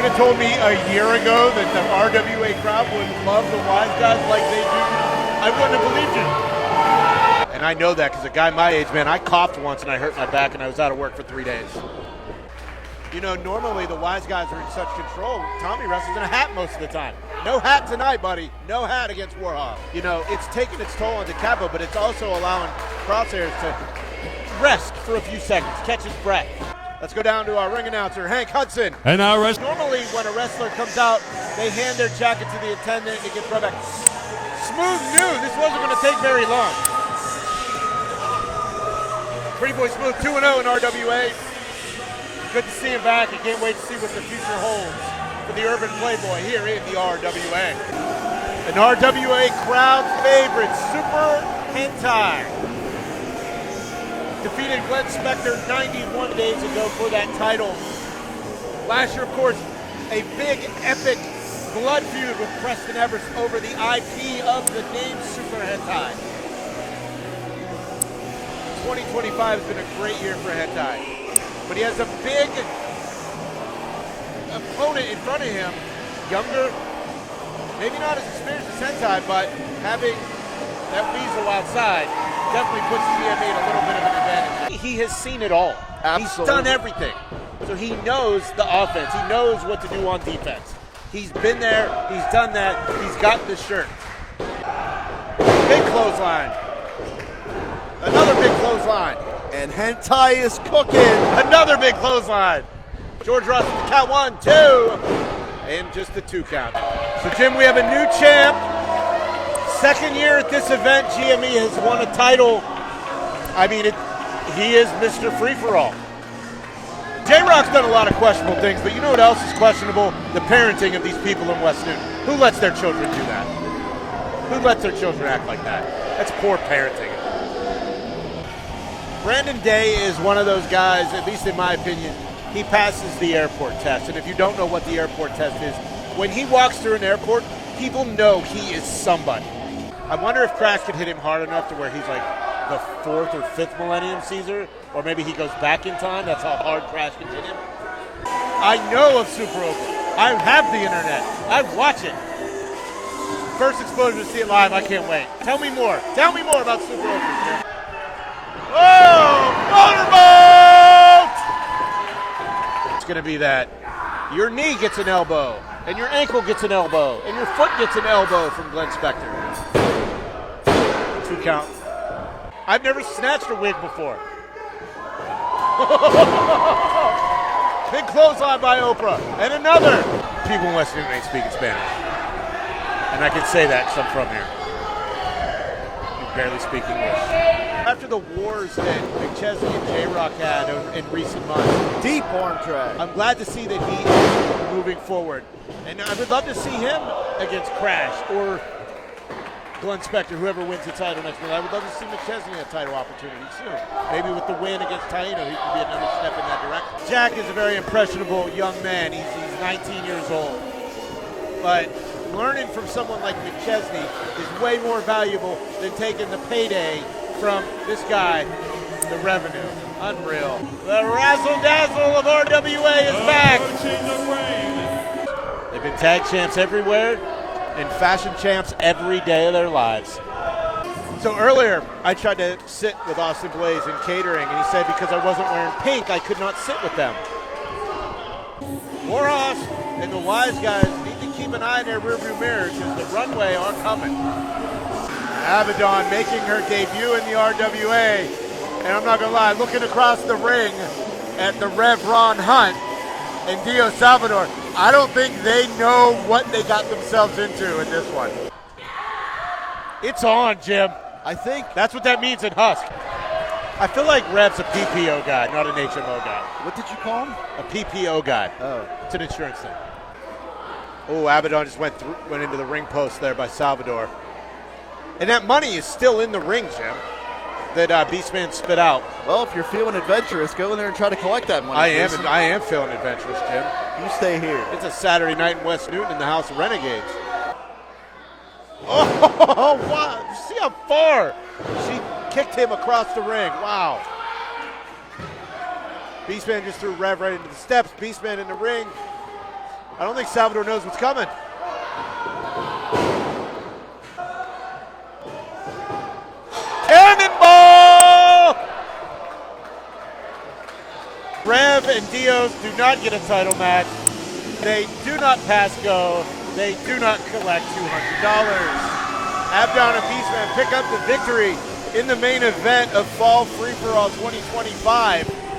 you'd have told me a year ago that the RWA crowd would love the Wise Guys like they do, I wouldn't have believed you. And I know that because a guy my age, man, I coughed once and I hurt my back and I was out of work for 3 days. You know, normally the Wise Guys are in such control. Tommy wrestles in a hat most of the time. No hat tonight, buddy. No hat against Warhol. You know, it's taking its toll on DeCapo, but it's also allowing Crosshairs to rest for a few seconds, catch his breath. Let's go down to our ring announcer, Hank Hudson. And now normally when a wrestler comes out, they hand their jacket to the attendant, it gets brought back. Smooth knew this wasn't going to take very long. Pretty Boy Smooth 2-0 in RWA. Good to see him back. I can't wait to see what the future holds for the Urban Playboy here in the RWA. An RWA crowd favorite, Super Hentai, defeated Glenn Spector 91 days ago for that title. Last year, of course, a big, epic blood feud with Preston Everest over the IP of the name Super Hentai. 2025 has been a great year for Hentai. But he has a big opponent in front of him, younger, maybe not as experienced as Hentai, but having that weasel outside definitely puts GME in a little bit of an advantage. He has seen it all. Absolutely. He's done everything. So he knows the offense. He knows what to do on defense. He's been there. He's done that. He's got the shirt. Big clothesline. Another big clothesline. And Hentai is cooking. Another big clothesline. George Ross with the count 1, 2, and just the 2 count. So Jim, we have a new champ. Second year at this event, GME has won a title. I mean, he is Mr. Free-for-all. J-Rock's done a lot of questionable things, but you know what else is questionable? The parenting of these people in West Newton. Who lets their children do that? Who lets their children act like that? That's poor parenting. Brandon Day is one of those guys, at least in my opinion, he passes the airport test. And if you don't know what the airport test is, when he walks through an airport, people know he is somebody. I wonder if Crash could hit him hard enough to where he's like the 4th or 5th Millennium Caesar, or maybe he goes back in time. That's how hard Crash can hit him. I know of Super Open. I have the internet. I watch it. First exposure to see it live, I can't wait. Tell me more. Tell me more about Super Open, Jim. Oh, motorboat! It's going to be that your knee gets an elbow, and your ankle gets an elbow, and your foot gets an elbow from Glenn Spector. 2 count. I've never snatched a wig before. Big clothesline by Oprah, and another. People in West Newton ain't speaking Spanish, and I can say that because I'm from here. You barely speak English. After the wars that McChesney and J-Rock had in recent months, Deep arm drag. I'm glad to see that he is moving forward. And I would love to see him against Crash or Glenn Spector, whoever wins the title next month. I would love to see McChesney a title opportunity soon. Maybe with the win against Taino, he can be another step in that direction. Jack is a very impressionable young man. He's 19 years old. But learning from someone like McChesney is way more valuable than taking the payday from this guy, the revenue. Unreal. The razzle-dazzle of RWA is back. They've been tag champs everywhere and fashion champs every day of their lives. So earlier, I tried to sit with Austin Blaze in catering, and he said because I wasn't wearing pink, I could not sit with them. Warhorse and the Wise Guys need to keep an eye in their rearview mirror because the runway are coming. Abaddon making her debut in the RWA, and I'm not gonna lie, looking across the ring at the Rev Ron Hunt and Dio Salvador, I don't think they know what they got themselves into in this one. It's on, Jim. I think That's what that means in Husk. I feel like Rev's a PPO guy, not an HMO guy. What did you call him? A PPO guy. Oh. It's an insurance thing. Oh, Abaddon just went into the ring post there by Salvador. And that money is still in the ring, Jim, that Beastman spit out. Well, if you're feeling adventurous, go in there and try to collect that money. I am feeling adventurous, Jim. You stay here. It's a Saturday night in West Newton in the House of Renegades. Oh, wow. See how far she kicked him across the ring. Wow. Beastman just threw Rev right into the steps. Beastman in the ring. I don't think Salvador knows what's coming. Cannonball! Rev and Dios do not get a title match. They do not pass go. They do not collect $200. Abdown and Beastman pick up the victory in the main event of Fall Free For All 2025.